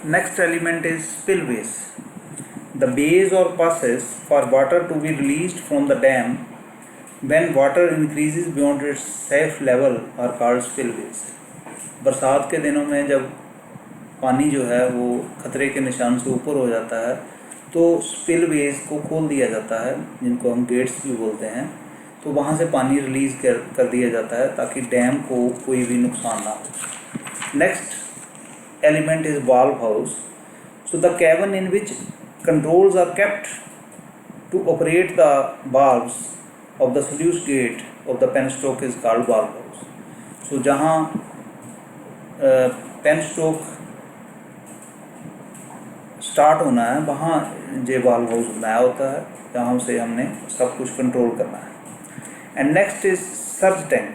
Next element is spillways. The bays or passes for water to be released from the dam when water increases beyond its safe level are called spillways. बरसात के दिनों में जब पानी जो है वो खतरे के निशान से ऊपर हो जाता है तो स्पिलवेज को खोल दिया जाता है, जिनको हम गेट्स भी बोलते हैं। तो वहाँ से पानी रिलीज़ कर दिया जाता है ताकि डैम को कोई भी नुकसान ना हो। Next element is valve house. So the cavern in which controls are kept to operate the valves of the sluice gate of the penstock is called valve house. So जहाँ penstock स्टार्ट होना है वहाँ ये valve house बनाया होता है, जहाँ से हमने सब कुछ कंट्रोल करना है। And next is surge tank.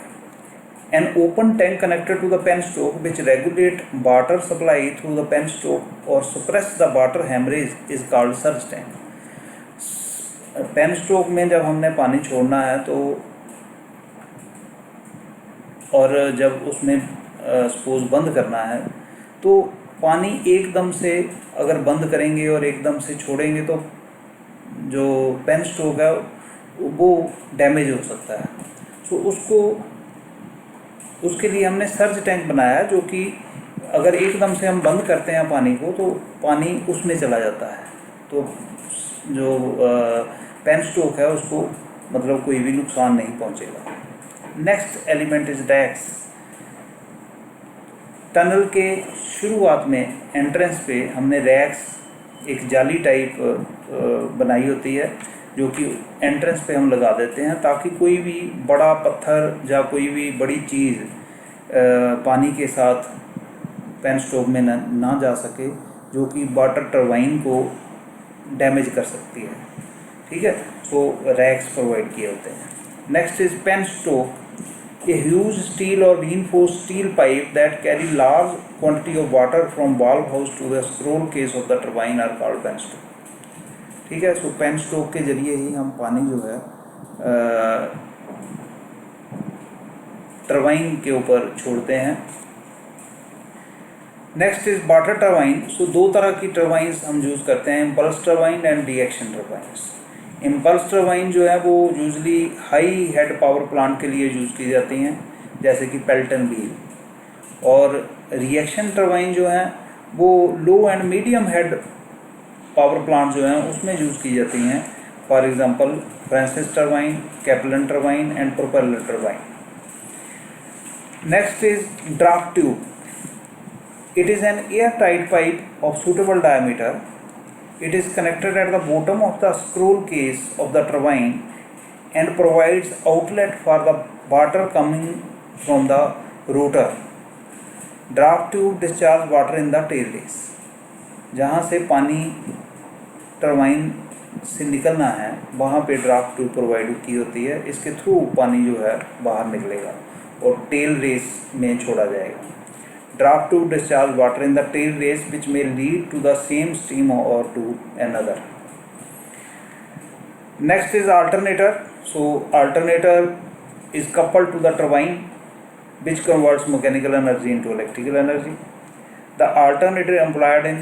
An open tank connected to the penstock which regulate water supply through the penstock or suppress the water hemorrhage is called surge tank. penstock में जब हमने पानी छोड़ना है तो और जब उसमें सपोज बंद करना है तो पानी एकदम से अगर बंद करेंगे और एकदम से छोड़ेंगे तो जो penstock है वो डैमेज हो सकता है। तो उसके लिए हमने सर्ज टैंक बनाया, जो कि अगर एकदम से हम बंद करते हैं पानी को तो पानी उसमें चला जाता है, तो जो पेनस्टॉक है उसको मतलब कोई भी नुकसान नहीं पहुंचेगा। Next element is racks. Tunnel के शुरुआत में एंट्रेंस पे हमने रैक्स एक जाली टाइप बनाई होती है, जो कि एंट्रेंस पे हम लगा देते हैं ताकि कोई भी बड़ा पत्थर या कोई भी बड़ी चीज़ पानी के साथ पेनस्टॉक में ना जा सके, जो कि वाटर टरबाइन को डैमेज कर सकती है। ठीक है, तो रैक्स प्रोवाइड किए होते हैं। Next is penstock, a huge steel or reinforced steel pipe that carry large quantity of water from valve house to the scroll case of the turbine are called penstock। ठीक है, सो penstock के जरिए ही हम पानी जो है टरबाइन के ऊपर छोड़ते हैं। Next is water turbine. So दो तरह की टरबाइंस हम यूज़ करते हैं, impulse turbine and reaction turbines. Impulse turbine जो है वो usually high head power plant के लिए यूज़ की जाती हैं, जैसे कि पेल्टन व्हील, और रिएक्शन टरबाइन जो है वो low and medium head power plant जो हैं उसमें यूज़ की जाती हैं। For example Francis turbine, Kaplan turbine and propeller turbine. Next is draft tube. It is an air tight pipe of suitable diameter. It is connected at the bottom of the scroll case of the turbine and provides outlet for the water coming from the rotor. Draft tube discharge water in the tail race. जहाँ से पानी turbine से निकलना है वहाँ पे draft tube provide की होती है, इसके थ्रू पानी जो है बाहर निकलेगा और टेल रेस में छोड़ा जाएगा। Draft tube discharge water in the tail race which may lead to the same stream or to another. Next is alternator. So alternator is coupled to the turbine which converts mechanical energy into electrical energy. The alternator employed in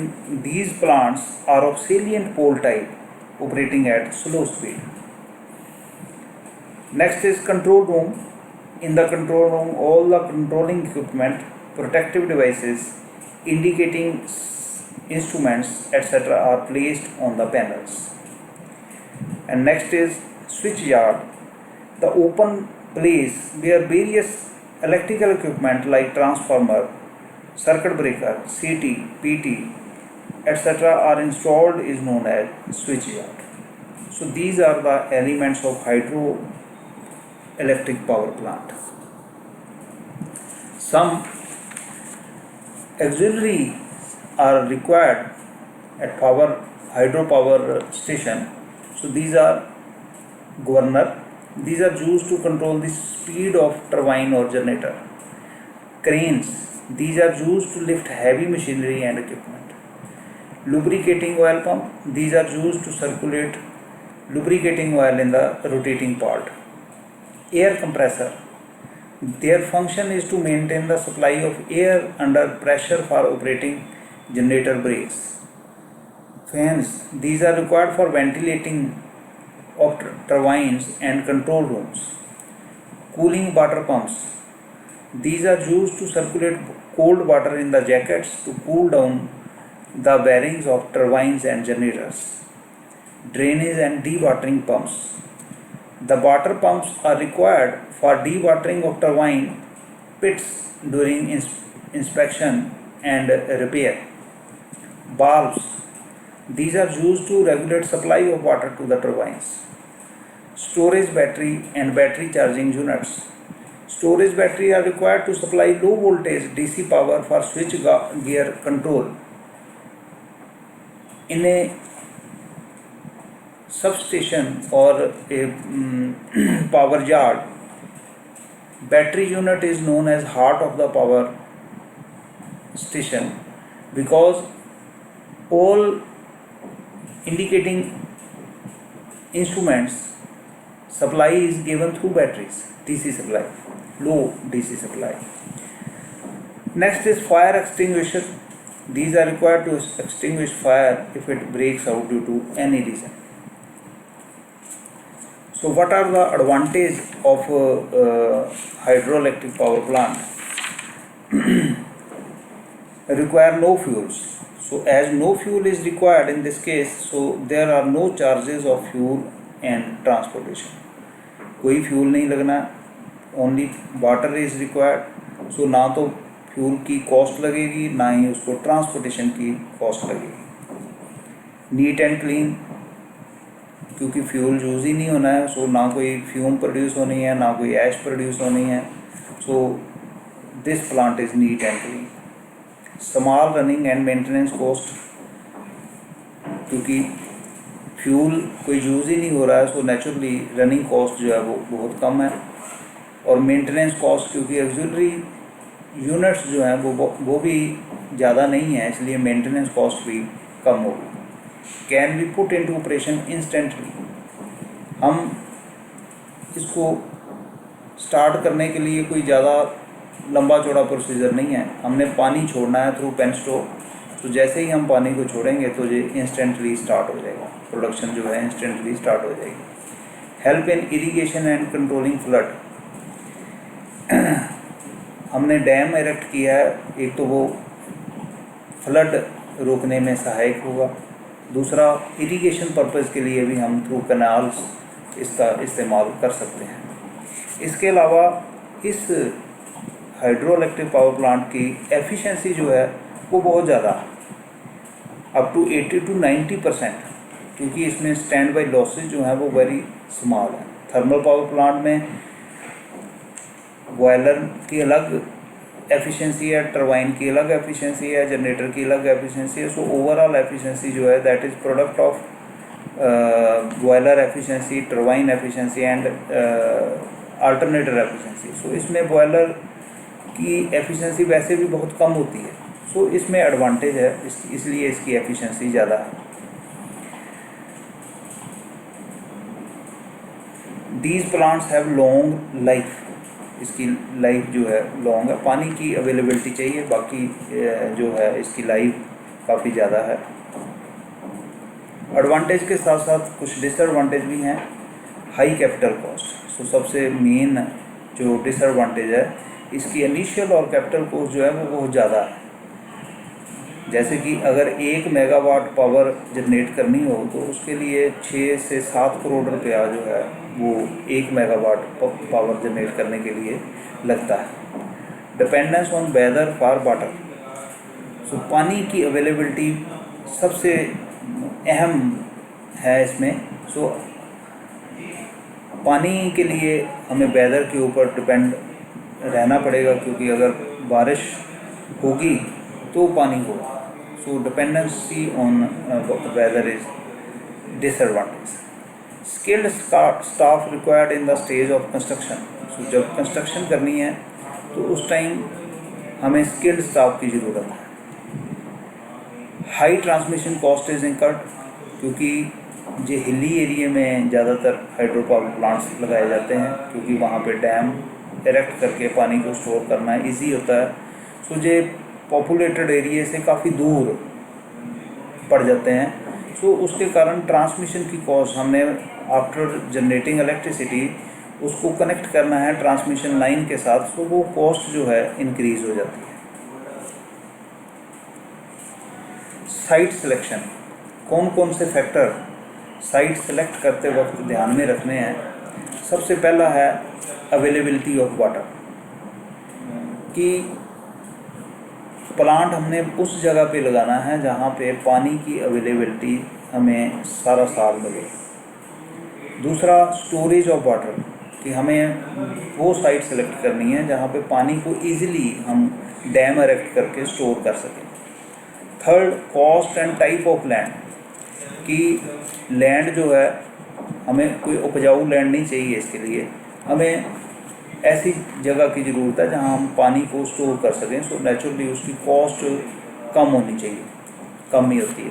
these plants are of salient pole type operating at slow speed. Next is control room. In the control room, all the controlling equipment, protective devices, indicating instruments, etc. are placed on the panels. And next is switch yard, the open place where various electrical equipment like transformer, circuit breaker, CT, PT, etc. are installed is known as switch yard. So these are the elements of hydroelectric power plant. Some auxiliary are required at hydropower station. So these are governor. These are used to control the speed of turbine or generator. Cranes. These are used to lift heavy machinery and equipment. Lubricating oil pump. These are used to circulate lubricating oil in the rotating part. Air compressor. Their function is to maintain the supply of air under pressure for operating generator brakes. Fans, these are required for ventilating of turbines and control rooms. Cooling water pumps, these are used to circulate cold water in the jackets to cool down the bearings of turbines and generators. Drainage and dewatering pumps, the water pumps are required for dewatering of turbine pits during inspection and repair. Valves, these are used to regulate supply of water to the turbines. Storage battery and battery charging units. Storage battery are required to supply low voltage DC power for switch gear control. In a substation or a power yard, battery unit is known as heart of the power station because all indicating instruments supply is given through batteries, DC supply, low DC supply. Next is fire extinguisher. These are required to extinguish fire if it breaks out due to any reason. So what are the advantages of hydroelectric power plant? Require no fuels. So as no fuel is required in this case, so there are no charges of fuel and transportation. कोई fuel नहीं लगना, only water is required. सो ना तो fuel की cost लगेगी, ना ही उसको transportation की कॉस्ट लगेगी. नीट एंड क्लीन, क्योंकि फ्यूल यूज़ ही नहीं होना है, सो ना कोई फ्यूम प्रोड्यूस होनी है, ना कोई ऐश प्रोड्यूस होनी है. So this plant is neat and clean. Small running and maintenance cost, क्योंकि फ्यूल कोई यूज़ ही नहीं हो रहा है, सो नेचुरली रनिंग कॉस्ट जो है वो बहुत कम है. और मेंटेनेंस कॉस्ट, क्योंकि ऑक्सिलरी यूनिट्स जो हैं वो भी ज़्यादा नहीं है, इसलिए मेंटेनेंस कॉस्ट भी कम होगी. Can be put into operation instantly. हम इसको स्टार्ट करने के लिए कोई ज़्यादा लंबा चौड़ा प्रोसीजर नहीं है. हमने पानी छोड़ना है थ्रू पेन स्टोव. तो जैसे ही हम पानी को छोड़ेंगे तो ये इंस्टेंटली स्टार्ट हो जाएगा, प्रोडक्शन जो है इंस्टेंटली स्टार्ट हो जाएगी. Help in irrigation and controlling flood. हमने डैम इरेक्ट किया है, एक तो वो फ्लड रोकने में सहायक होगा, दूसरा इरिगेशन पर्पज़ के लिए भी हम थ्रू कैनाल्स इसका इस्तेमाल कर सकते हैं. इसके अलावा इस हाइड्रोइलेक्ट्रिक पावर प्लांट की एफिशिएंसी जो है वो बहुत ज़्यादा, अप टू 80 to 90%, क्योंकि इसमें स्टैंड बाई लॉसेज जो हैं वो वेरी स्मॉल है. थर्मल पावर प्लांट में बॉयलर की अलग एफिशिएंसी है, टरबाइन की अलग एफिशिएंसी है, जनरेटर की अलग एफिशिएंसी है. सो ओवरऑल एफिशिएंसी जो है that is product of boiler efficiency, turbine efficiency and alternator efficiency. So इसमें बॉयलर की एफिशिएंसी वैसे भी बहुत कम होती है, सो इसमें एडवांटेज है, इसलिए इसकी एफिशिएंसी ज़्यादा है. These plants have long life. इसकी लाइफ जो है लॉन्ग है. पानी की अवेलेबिलिटी चाहिए, बाकी जो है इसकी लाइफ काफ़ी ज़्यादा है. एडवांटेज के साथ साथ कुछ डिसएडवांटेज भी हैं. High capital cost. सो सबसे मेन जो डिसएडवांटेज है, इसकी इनिशियल और कैपिटल कॉस्ट जो है वो बहुत ज़्यादा है. जैसे कि अगर 1 मेगावाट पावर जनरेट करनी हो तो उसके लिए 6 से 7 करोड़ रुपया जो है वो 1 मेगावाट पावर जनरेट करने के लिए लगता है. Dependence on weather for water. So पानी की अवेलेबिलिटी सबसे अहम है इसमें. सो पानी के लिए हमें वेदर के ऊपर डिपेंड रहना पड़ेगा, क्योंकि अगर बारिश होगी तो पानी होगा. So dependency on weather is disadvantage. Skilled staff required in the stage of construction. So जब कंस्ट्रक्शन करनी है तो उस टाइम हमें स्किल्ड स्टाफ की ज़रूरत है. High transmission cost is incurred, क्योंकि जो हिली एरिया में ज़्यादातर हाइड्रो पावर प्लांट्स लगाए जाते हैं, क्योंकि वहाँ पे डैम इरेक्ट करके पानी को स्टोर करना ईजी होता है. सो ये पॉपुलेटेड एरिया से काफ़ी दूर पड़ जाते हैं। सो उसके कारण ट्रांसमिशन की कॉस्ट, हमने आफ्टर जनरेटिंग इलेक्ट्रिसिटी उसको कनेक्ट करना है ट्रांसमिशन लाइन के साथ, तो वो कॉस्ट जो है इंक्रीज हो जाती है। साइट सिलेक्शन, कौन कौन से फैक्टर साइट सेलेक्ट करते वक्त ध्यान में रखने हैं। सबसे पहला है अवेलेबिलिटी ऑफ वाटर, कि प्लांट हमने उस जगह पे लगाना है जहाँ पे पानी की अवेलेबिलिटी हमें सारा साल मिले। दूसरा स्टोरेज ऑफ वाटर, कि हमें वो साइट सेलेक्ट करनी है जहाँ पे पानी को ईजिली हम डैम इरेक्ट करके स्टोर कर सकें। Third, cost and type of land, कि लैंड जो है हमें कोई उपजाऊ लैंड नहीं चाहिए, इसके लिए हमें ऐसी जगह की ज़रूरत है जहाँ हम पानी को स्टोर कर सकें। सो नेचुरली उसकी कॉस्ट कम होनी चाहिए, कम ही होती है।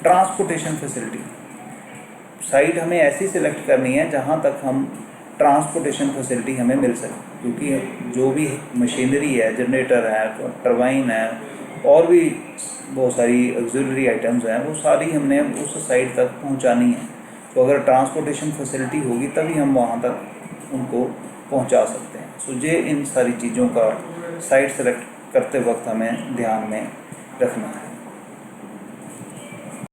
ट्रांसपोर्टेशन फैसिलिटी, साइट हमें ऐसी सिलेक्ट करनी है जहाँ तक हम ट्रांसपोर्टेशन फैसिलिटी हमें मिल सके, क्योंकि जो भी मशीनरी है, जनरेटर है, टरबाइन है, और भी बहुत सारी ऑक्सिलरी आइटम्स हैं, वो सारी हमने उस साइट तक पहुंचानी है। तो अगर ट्रांसपोर्टेशन फैसिलिटी होगी तभी हम वहां तक उनको पहुंचा सकते हैं। सो ये इन सारी चीज़ों का साइट सेलेक्ट करते वक्त हमें ध्यान में रखना है।